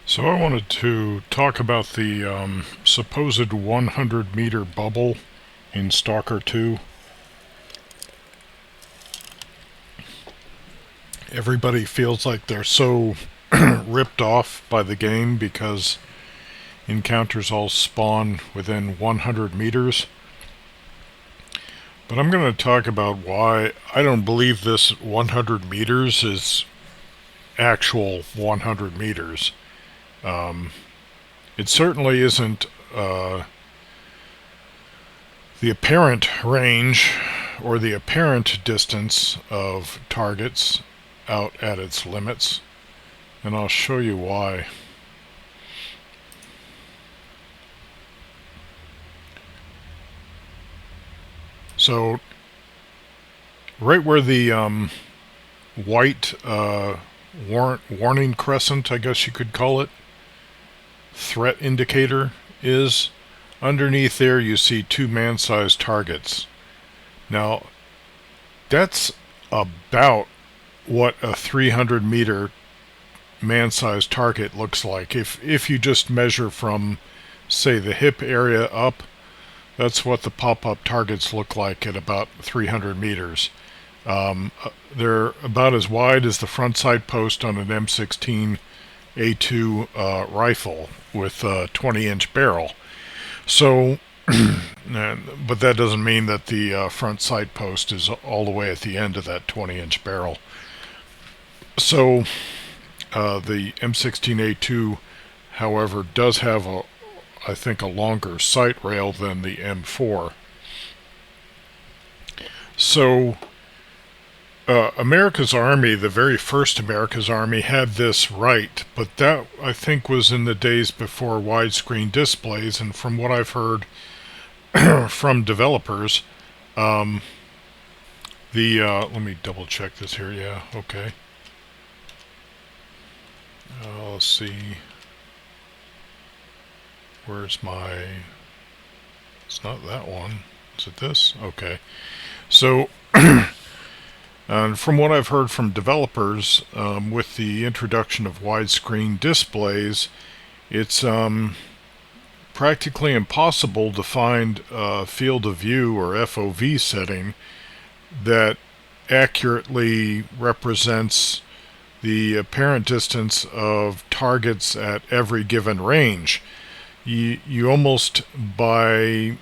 So I wanted to talk about the supposed 100-meter bubble in Stalker 2. Everybody feels like they're so ripped off by the game because encounters all spawn within 100 meters. But I'm going to talk about why I don't believe this 100 meters is actual 100 meters. It certainly isn't the apparent range or the apparent distance of targets out at its limits, and I'll show you why. So, right where the white warning crescent, I guess you could call it, threat indicator is, underneath there you see two man-sized targets. Now, that's about what a 300-meter man-sized target looks like. If you just measure from, say, the hip area up, that's what the pop-up targets look like at about 300 meters. They're about as wide as the front sight post on an M16 A2 rifle with a 20-inch barrel. So, but that doesn't mean that the front sight post is all the way at the end of that 20-inch barrel. So, the M16A2, however, does have I think, a longer sight rail than the M4. So, America's Army, the very first America's Army, had this right, but that, I think, was in the days before widescreen displays, and from what I've heard from developers, let me double check this here, yeah, okay. Let's see. Where's my... It's not that one. Is it this? Okay. So, and from what I've heard from developers, with the introduction of widescreen displays, it's practically impossible to find a field of view or FOV setting that accurately represents the apparent distance of targets at every given range. You almost, by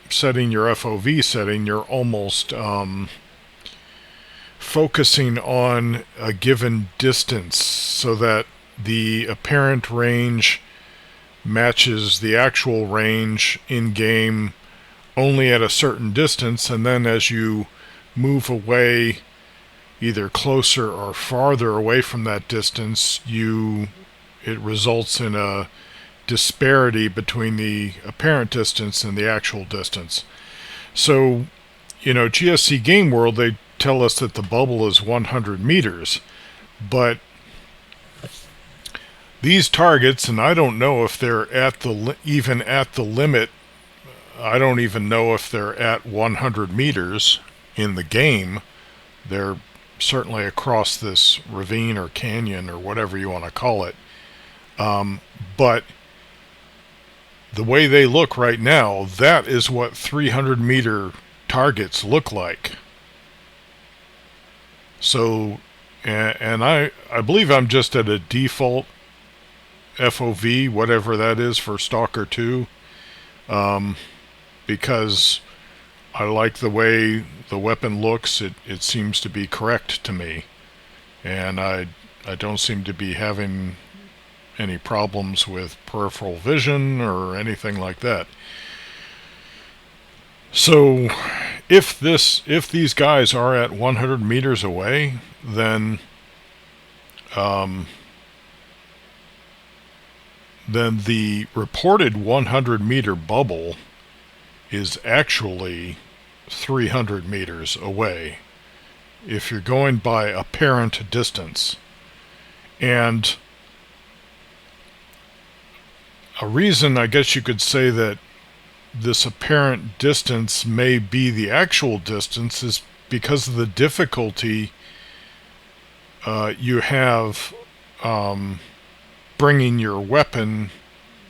setting your FOV setting, you're almost focusing on a given distance so that the apparent range matches the actual range in game only at a certain distance, and then as you move away either closer or farther away from that distance, it results in a disparity between the apparent distance and the actual distance. So, GSC Game World, they tell us that the bubble is 100 meters, but these targets, and I don't know if they're even at the limit. I don't even know if they're at 100 meters in the game. They're certainly across this ravine or canyon or whatever you want to call it. But the way they look right now, that is what 300-meter targets look like. So, and I believe I'm just at a default FOV, whatever that is for Stalker 2, because I like the way the weapon looks. It seems to be correct to me, and I don't seem to be having any problems with peripheral vision or anything like that. So, if these guys are at 100 meters away, then the reported 100-meter bubble is actually 300 meters away, if you're going by apparent distance. And a reason, I guess you could say, that this apparent distance may be the actual distance is because of the difficulty you have bringing your weapon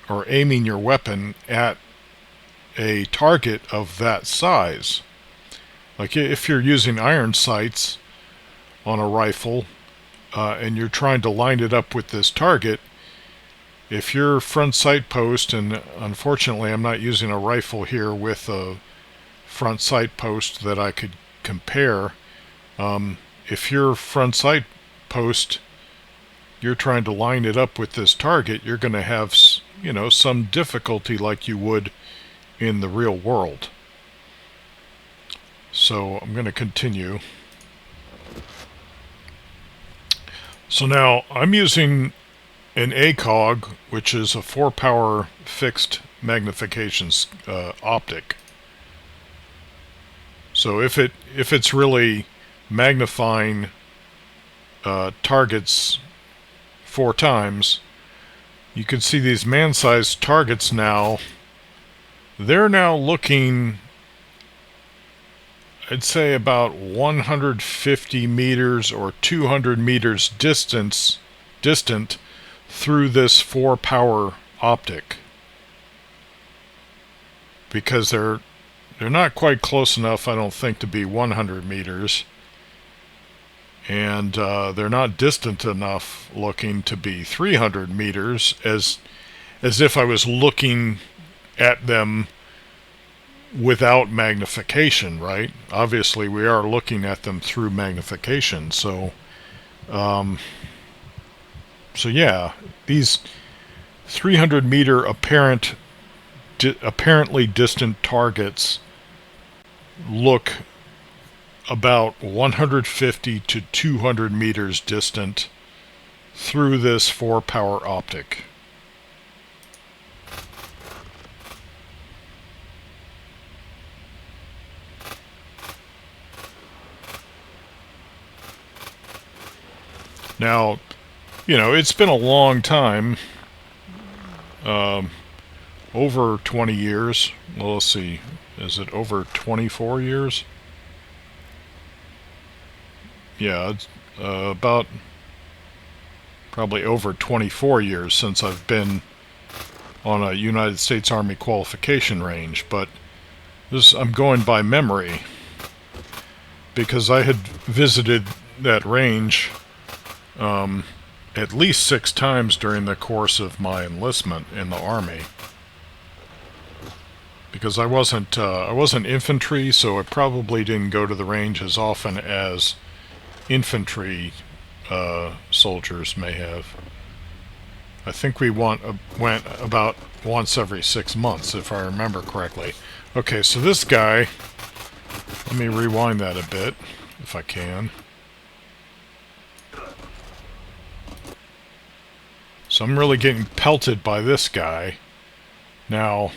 or aiming your weapon at a target of that size. Like if you're using iron sights on a rifle and you're trying to line it up with this target, if your front sight post, and unfortunately I'm not using a rifle here with a front sight post that I could compare, if your front sight post, you're trying to line it up with this target, you're going to have, you know, some difficulty like you would in the real world. So I'm going to continue. So now I'm using an ACOG, which is a 4-power fixed magnification optic. So if it's really magnifying targets 4 times, you can see these man-sized targets now. They're now looking, I'd say, about 150 meters or 200 meters distant through this 4-power optic, because they're not quite close enough, I don't think, to be 100 meters, and they're not distant enough looking to be 300 meters, as if I was looking at them without magnification, right? Obviously we are looking at them through magnification, so yeah, these 300 meter apparently distant targets look about 150 to 200 meters distant through this 4-power optic. Now, you know, it's been a long time, over 20 years. Well, let's see, is it over 24 years? Yeah, it's about probably over 24 years since I've been on a United States Army qualification range, but I'm going by memory, because I had visited that range at least 6 times during the course of my enlistment in the Army. Because I wasn't infantry, so I probably didn't go to the range as often as infantry soldiers may have. I think we went about once every 6 months, if I remember correctly. Okay, so this guy, let me rewind that a bit, if I can. So I'm really getting pelted by this guy. Now,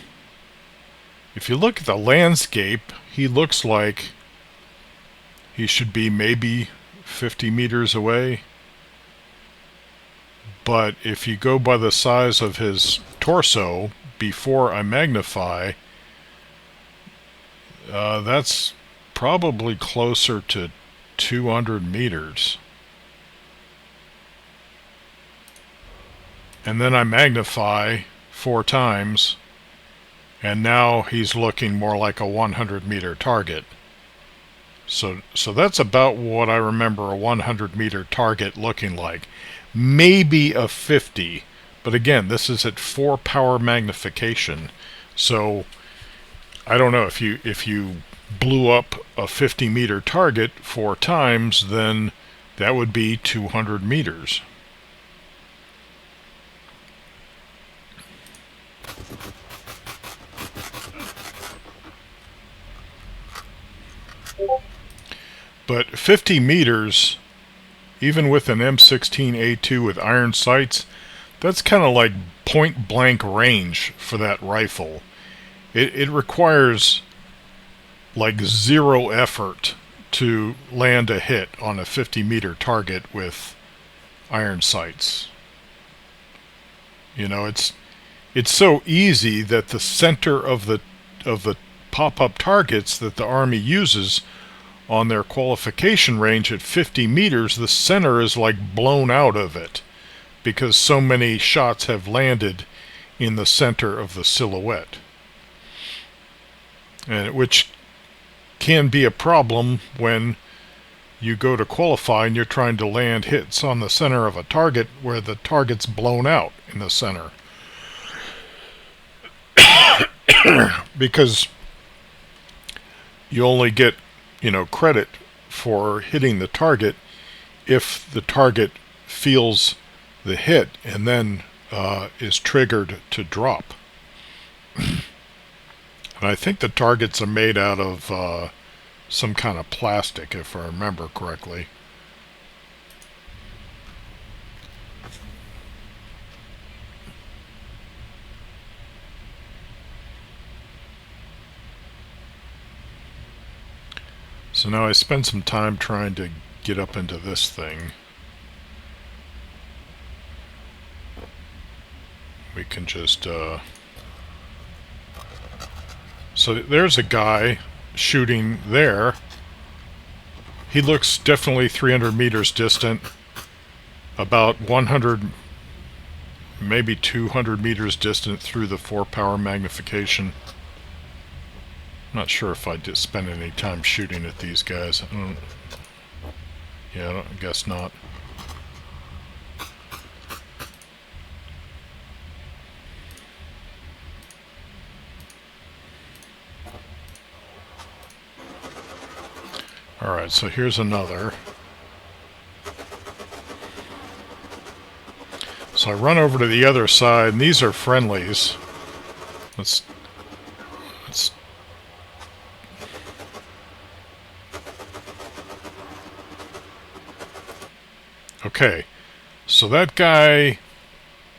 if you look at the landscape, he looks like he should be maybe 50 meters away. But if you go by the size of his torso before I magnify, that's probably closer to 200 meters. And then I magnify 4 times, and now he's looking more like a 100-meter target. So that's about what I remember a 100-meter target looking like. Maybe a 50, but again, this is at 4-power magnification. So I don't know, if you blew up a 50-meter target 4 times, then that would be 200 meters. But 50 meters, even with an M16A2 with iron sights, that's kind of like point-blank range for that rifle. It requires like 0 effort to land a hit on a 50-meter target with iron sights. You know, it's so easy that the center of the pop-up targets that the Army uses on their qualification range at 50 meters, the center is like blown out of it. because so many shots have landed in the center of the silhouette, and which can be a problem when you go to qualify and you're trying to land hits on the center of a target where the target's blown out in the center. Because you only get, credit for hitting the target if the target feels the hit and then is triggered to drop. And I think the targets are made out of some kind of plastic, if I remember correctly. So now I spend some time trying to get up into this thing. We can just so there's a guy shooting there. He looks definitely 300 meters distant, about 100, maybe 200 meters distant through the 4-power magnification. I'm not sure if I did spend any time shooting at these guys. I guess not. Alright, so here's another. So I run over to the other side, and these are friendlies. Let's okay, so that guy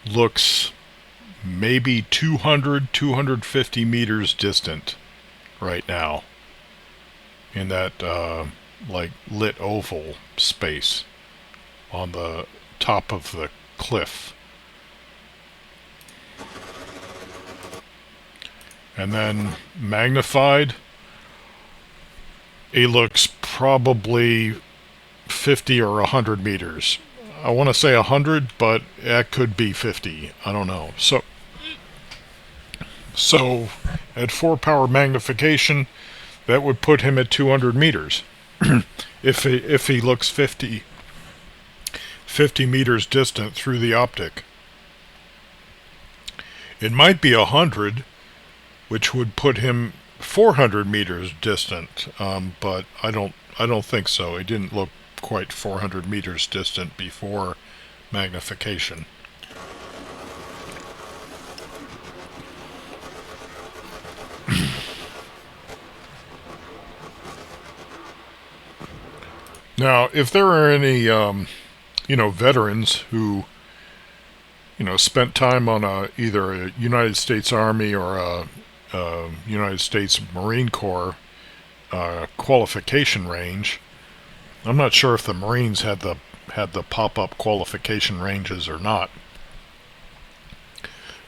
looks maybe 250 meters distant right now in that like lit oval space on the top of the cliff. And then magnified, he looks probably 50 or 100 meters. I want to say 100, but that could be 50. I don't know. So at 4-power magnification, that would put him at 200 meters. if he looks 50 meters distant through the optic. It might be 100, which would put him 400 meters distant, but I don't think so. It didn't look quite 400 meters distant before magnification. Now, if there are any, veterans who, spent time on either a United States Army or a United States Marine Corps qualification range, I'm not sure if the Marines had the pop-up qualification ranges or not.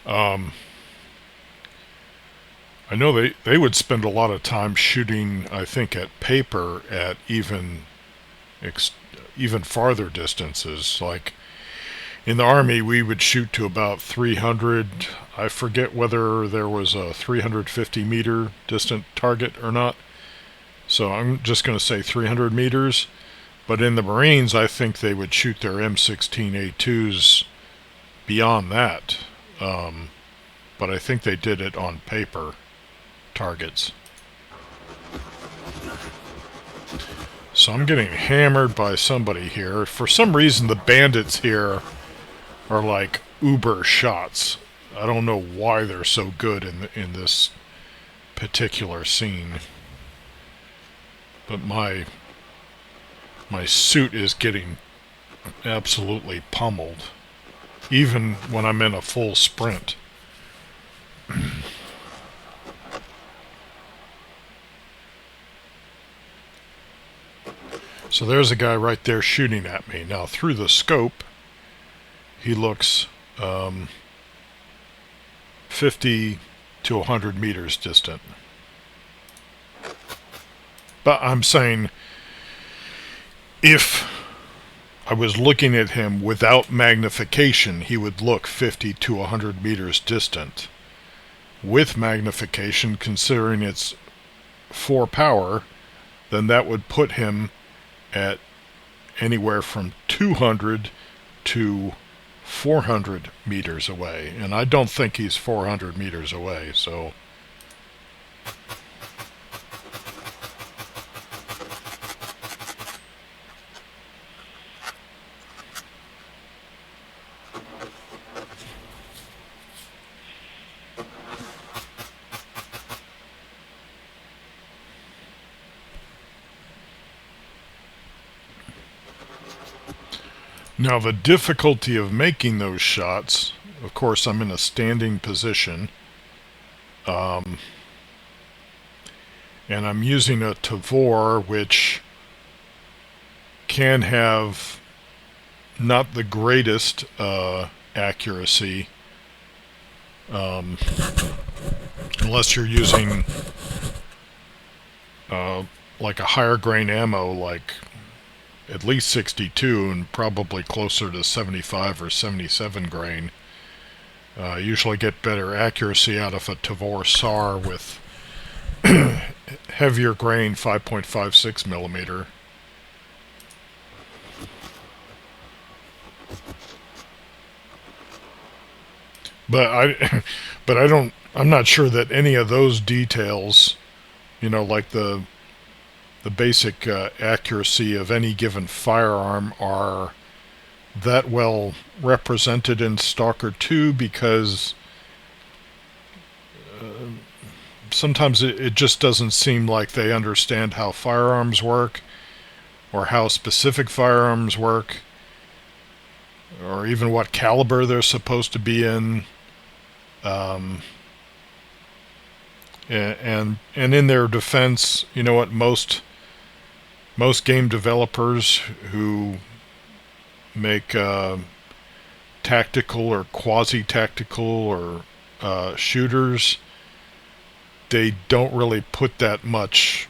I know they would spend a lot of time shooting, I think, at paper at even farther distances. Like in the Army, we would shoot to about 300. I forget whether there was a 350 meter distant target or not. So I'm just going to say 300 meters. But in the Marines, I think they would shoot their M16A2s beyond that. But I think they did it on paper targets. So I'm getting hammered by somebody here. For some reason, the bandits here are like uber shots. I don't know why they're so good in this particular scene. But my suit is getting absolutely pummeled, even when I'm in a full sprint. So there's a guy right there shooting at me. Now through the scope, he looks 50 to 100 meters distant. But I'm saying, if I I was looking at him without magnification, he would look 50 to 100 meters distant. With magnification, considering it's 4 power, then that would put him at anywhere from 200 to 400 meters away. And I don't think he's 400 meters away, so... Now, the difficulty of making those shots, of course, I'm in a standing position, and I'm using a Tavor, which can have not the greatest accuracy, unless you're using like a higher grain ammo, like at least 62 and probably closer to 75 or 77 grain. Usually get better accuracy out of a Tavor SAR with heavier grain 5.56 millimeter. I'm not sure that any of those details, you know, like the basic accuracy of any given firearm, are that well represented in Stalker 2, because sometimes it just doesn't seem like they understand how firearms work, or how specific firearms work, or even what caliber they're supposed to be in. And in their defense, you know what, most game developers who make tactical or quasi-tactical or shooters, they don't really put that much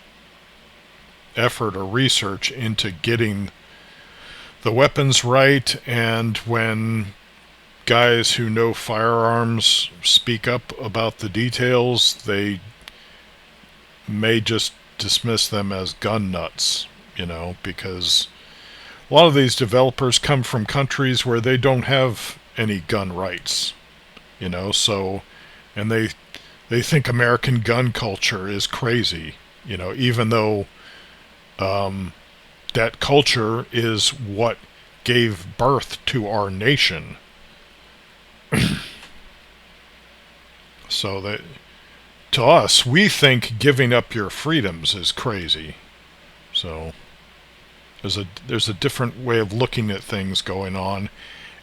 effort or research into getting the weapons right. And when guys who know firearms speak up about the details, they may just dismiss them as gun nuts, you know, because a lot of these developers come from countries where they don't have any gun rights, you know, so, and they think American gun culture is crazy, you know, even though that culture is what gave birth to our nation. So that, to us, we think giving up your freedoms is crazy. So there's a different way of looking at things going on.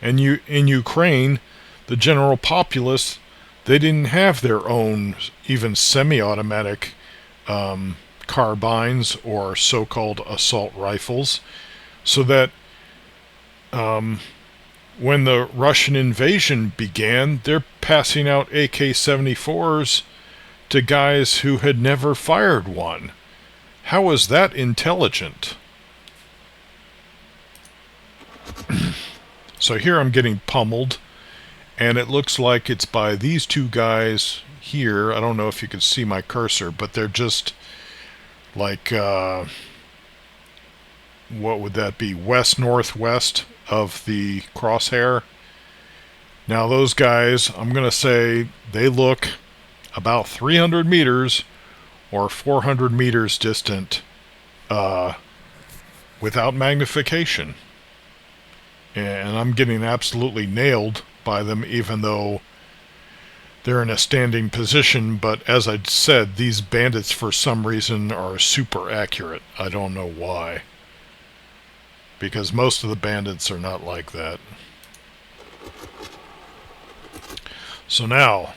And in Ukraine, the general populace, they didn't have their own even semi-automatic carbines or so-called assault rifles, so that when the Russian invasion began, they're passing out AK-74s to guys who had never fired one. How is that intelligent? So here I'm getting pummeled, and it looks like it's by these two guys here. I don't know if you can see my cursor, but they're just like, what would that be? West-northwest of the crosshair. Now those guys, I'm going to say they look about 300 meters or 400 meters distant without magnification. And I'm getting absolutely nailed by them, even though they're in a standing position. But as I said, these bandits for some reason are super accurate. I don't know why, because most of the bandits are not like that. So now,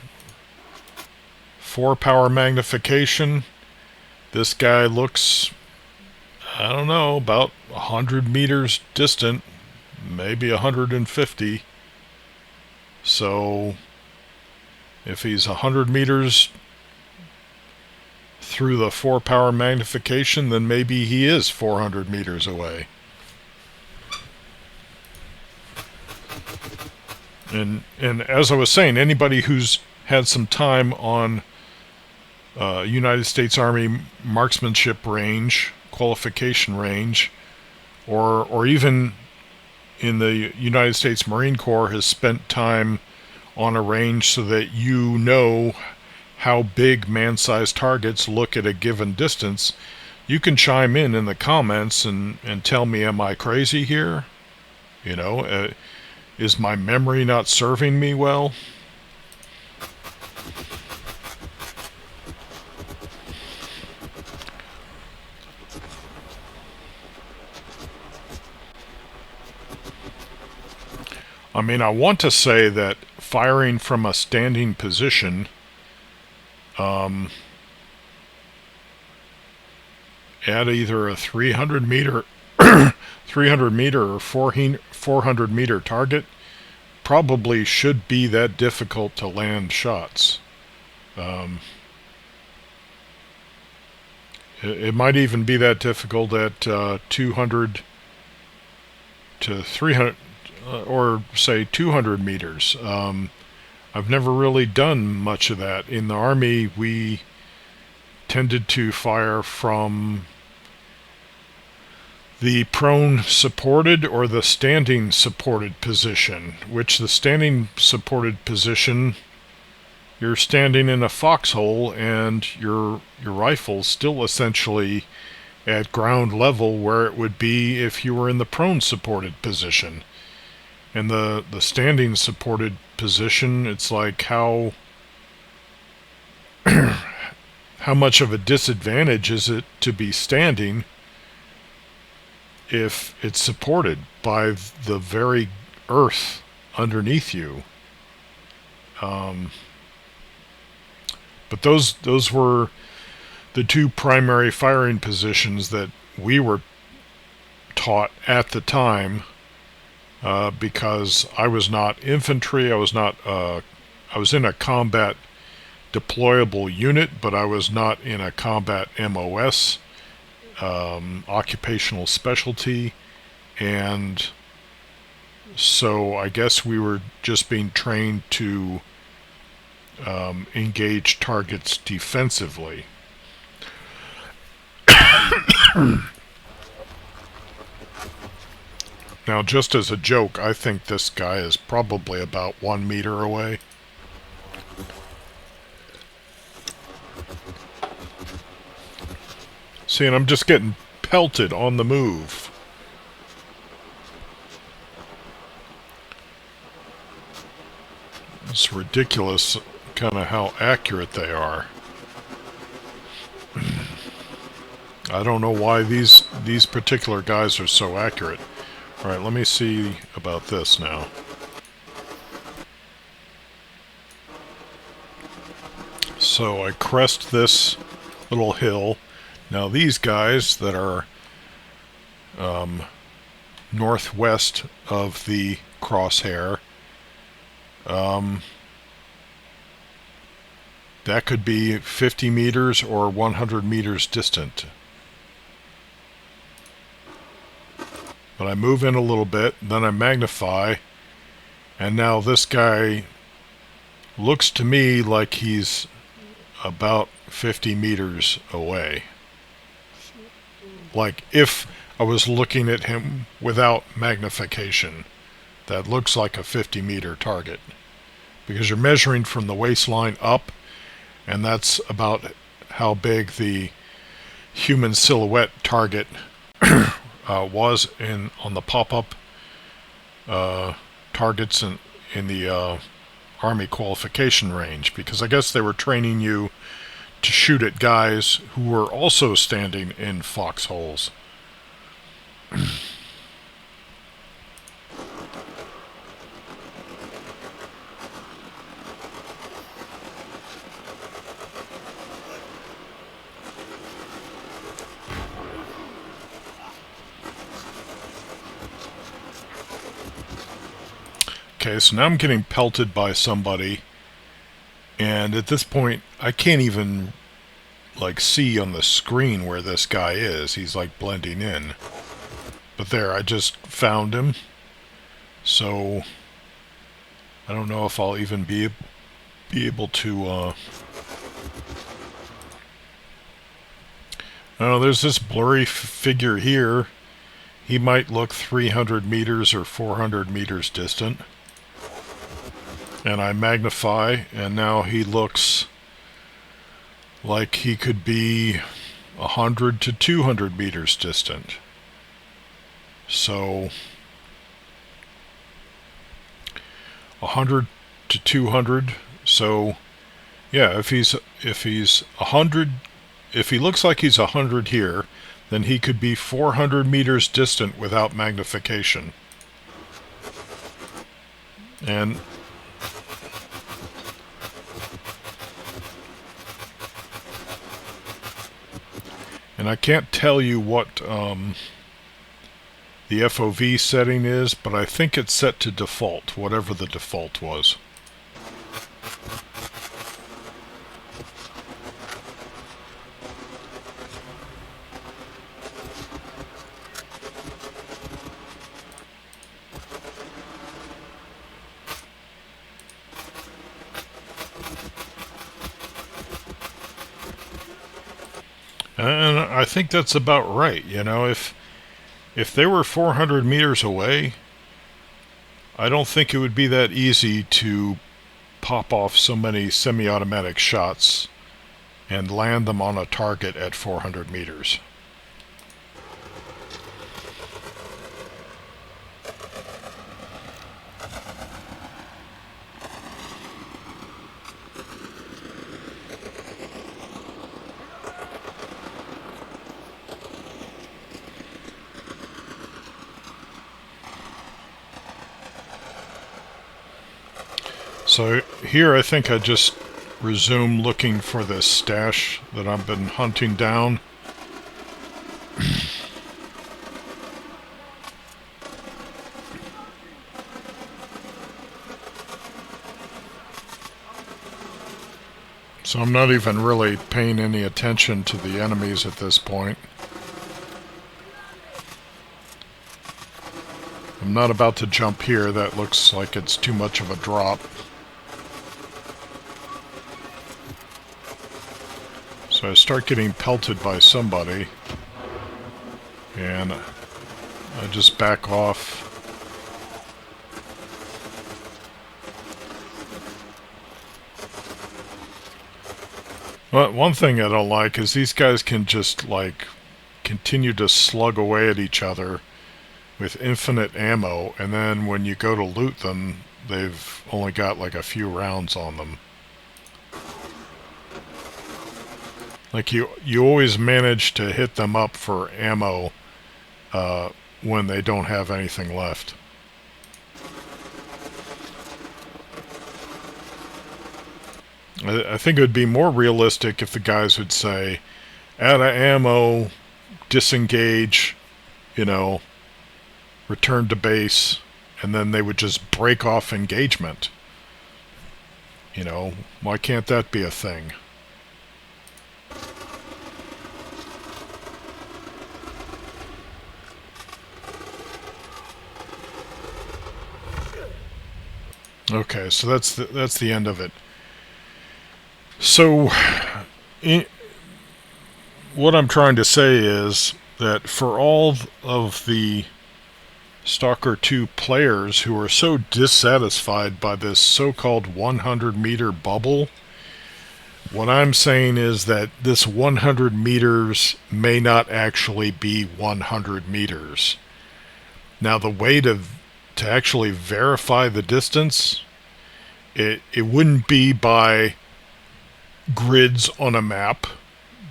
4 power magnification. This guy looks, I don't know, about 100 meters distant, maybe 150. So if he's 100 meters through the 4 power magnification, then maybe he is 400 meters away. And as I was saying, anybody who's had some time on United States Army marksmanship range, qualification range, or even in the United States Marine Corps has spent time on a range so that you know how big man-sized targets look at a given distance, you can chime in the comments and tell me, am I crazy here? You know, is my memory not serving me well? I mean, I want to say that firing from a standing position at either a 300 meter 300 meter or 400 meter target probably should be that difficult to land shots. It might even be that difficult at 200 to 300 or say 200 meters. I've never really done much of that. In the Army, we tended to fire from the prone supported or the standing supported position, which the standing supported position, you're standing in a foxhole and your rifle's still essentially at ground level where it would be if you were in the prone supported position. And the standing supported position, it's like how much of a disadvantage is it to be standing if it's supported by the very earth underneath you. But those were the two primary firing positions that we were taught at the time, because I was not infantry. I was in a combat deployable unit, but I was not in a combat MOS, occupational specialty, and so I guess we were just being trained to engage targets defensively. Now, just as a joke, I think this guy is probably about 1 meter away. See, and I'm just getting pelted on the move. It's ridiculous kind of how accurate they are. I don't know why these particular guys are so accurate. Alright, let me see about this now. So I crest this little hill. Now these guys that are northwest of the crosshair, that could be 50 meters or 100 meters distant. But I move in a little bit, then I magnify, and now this guy looks to me like he's about 50 meters away. Like if I was looking at him without magnification, that looks like a 50-meter target. Because you're measuring from the waistline up, and that's about how big the human silhouette target was on the pop-up targets in the Army qualification range, because I guess they were training you to shoot at guys who were also standing in foxholes. Okay, so now I'm getting pelted by somebody, and at this point I can't even like see on the screen where this guy is. He's like blending in. But there, I just found him. So I don't know if I'll even be able to... Oh, there's this blurry figure here. He might look 300 meters or 400 meters distant. And I magnify, and now he looks like he could be 100 to 200 meters distant. So 100 to 200. So yeah, if he's 100, if he looks like he's 100 here, then he could be 400 meters distant without magnification. And I can't tell you what the FOV setting is, but I think it's set to default, whatever the default was. And I think that's about right. You know, if they were 400 meters away, I don't think it would be that easy to pop off so many semi-automatic shots and land them on a target at 400 meters. So here I think I just resume looking for this stash that I've been hunting down. So I'm not even really paying any attention to the enemies at this point. I'm not about to jump here. That looks like it's too much of a drop. So I start getting pelted by somebody, and I just back off. Well, one thing I don't like is these guys can just, like, continue to slug away at each other with infinite ammo, and then when you go to loot them, they've only got like a few rounds on them. Like you always manage to hit them up for ammo when they don't have anything left. I think it would be more realistic if the guys would say, out of ammo, disengage, you know, return to base, and then they would just break off engagement. You know, why can't that be a thing? Okay, so that's the end of it. So, what I'm trying to say is that for all of the Stalker 2 players who are so dissatisfied by this so-called 100-meter bubble, what I'm saying is that this 100 meters may not actually be 100 meters. Now, the way to actually verify the distance, it wouldn't be by grids on a map,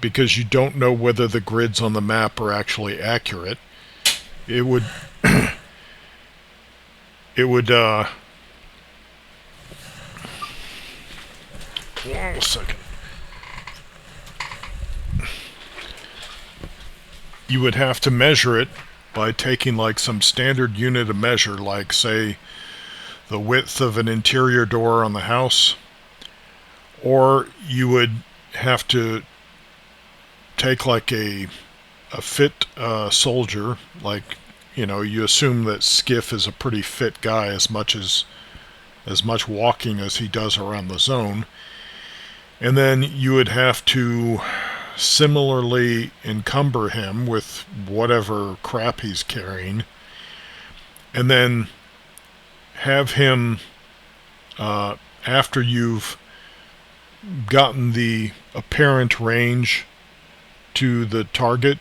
because you don't know whether the grids on the map are actually accurate. It would one second. You would have to measure it by taking like some standard unit of measure, like say the width of an interior door on the house, or you would have to take like a fit soldier, like, you know, you assume that Skiff is a pretty fit guy as much as as much walking as he does around the zone. And then you would have to similarly encumber him with whatever crap he's carrying, and then have him, after you've gotten the apparent range to the target,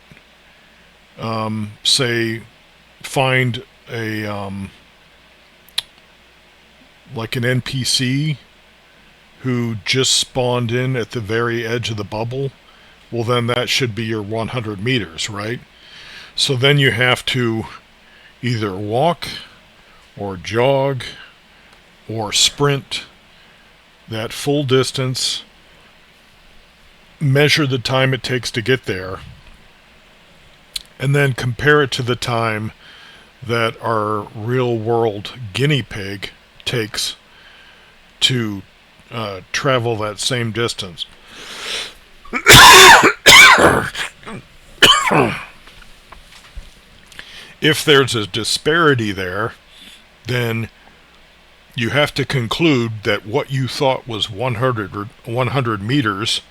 say, find a like an NPC who just spawned in at the very edge of the bubble. Well, then that should be your 100 meters, right? So then you have to either walk or jog or sprint that full distance, measure the time it takes to get there, and then compare it to the time that our real-world guinea pig takes to travel that same distance. If there's a disparity there, then you have to conclude that what you thought was 100 meters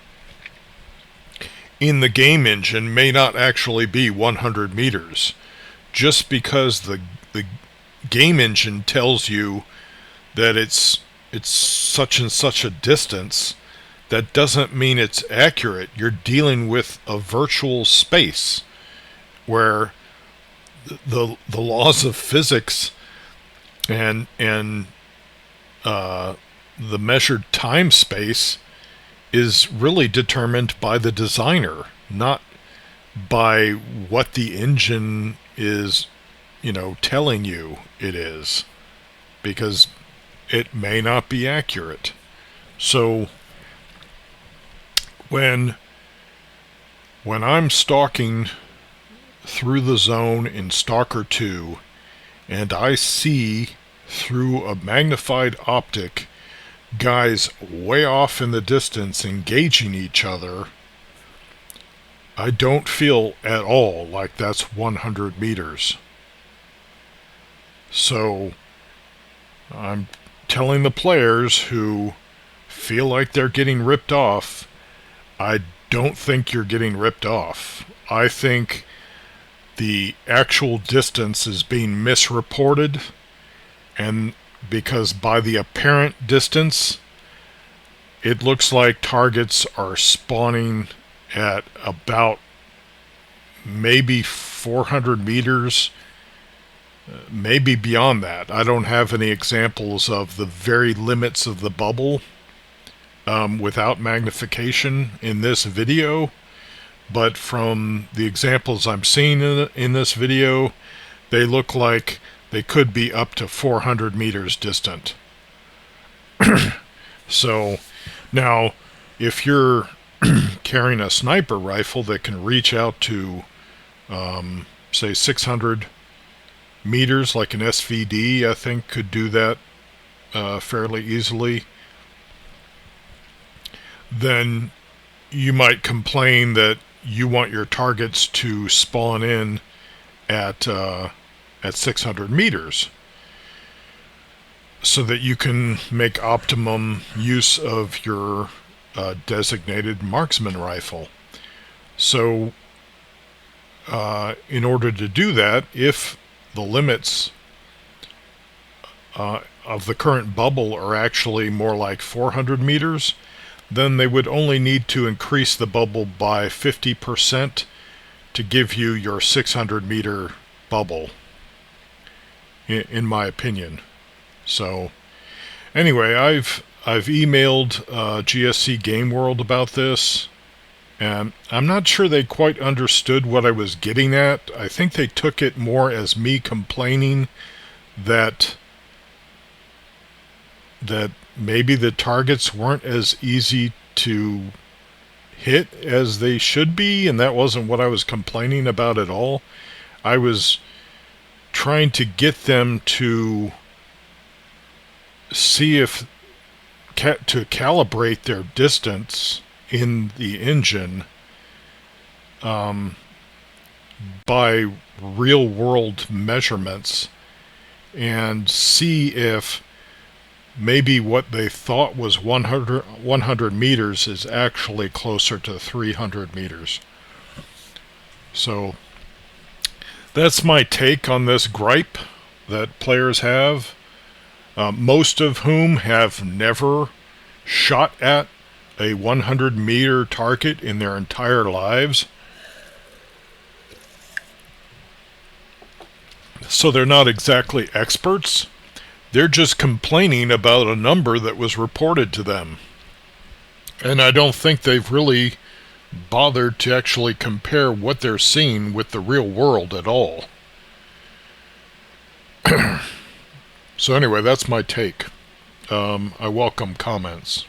in the game engine may not actually be 100 meters. Just because the game engine tells you that it's such and such a distance, that doesn't mean it's accurate. You're dealing with a virtual space where the laws of physics and the measured time space is really determined by the designer, not by what the engine is, telling you it is, because it may not be accurate. So when I'm stalking through the zone in Stalker 2 and I see through a magnified optic guys way off in the distance engaging each other, I don't feel at all like that's 100 meters. So I'm telling the players who feel like they're getting ripped off, I don't think you're getting ripped off. I think the actual distance is being misreported, and because by the apparent distance, it looks like targets are spawning at about maybe 400 meters, maybe beyond that. I don't have any examples of the very limits of the bubble without magnification in this video, but from the examples I'm seeing in this video, they look like they could be up to 400 meters distant. So now, if you're carrying a sniper rifle that can reach out to, say, 600 meters, like an SVD, I think could do that fairly easily, then you might complain that you want your targets to spawn in at 600 meters so that you can make optimum use of your designated marksman rifle. So in order to do that, if the limits of the current bubble are actually more like 400 meters, then they would only need to increase the bubble by 50% to give you your 600 meter bubble, in my opinion. So anyway, I've emailed GSC Game World about this, and I'm not sure they quite understood what I was getting at. I think they took it more as me complaining that maybe the targets weren't as easy to hit as they should be, and that wasn't what I was complaining about at all. I was trying to get them to see if to calibrate their distance in the engine by real world measurements, and see if maybe what they thought was 100 meters is actually closer to 300 meters. So that's my take on this gripe that players have, most of whom have never shot at a 100-meter target in their entire lives. So they're not exactly experts. They're just complaining about a number that was reported to them. And I don't think they've really bothered to actually compare what they're seeing with the real world at all. So anyway, that's my take. I welcome comments.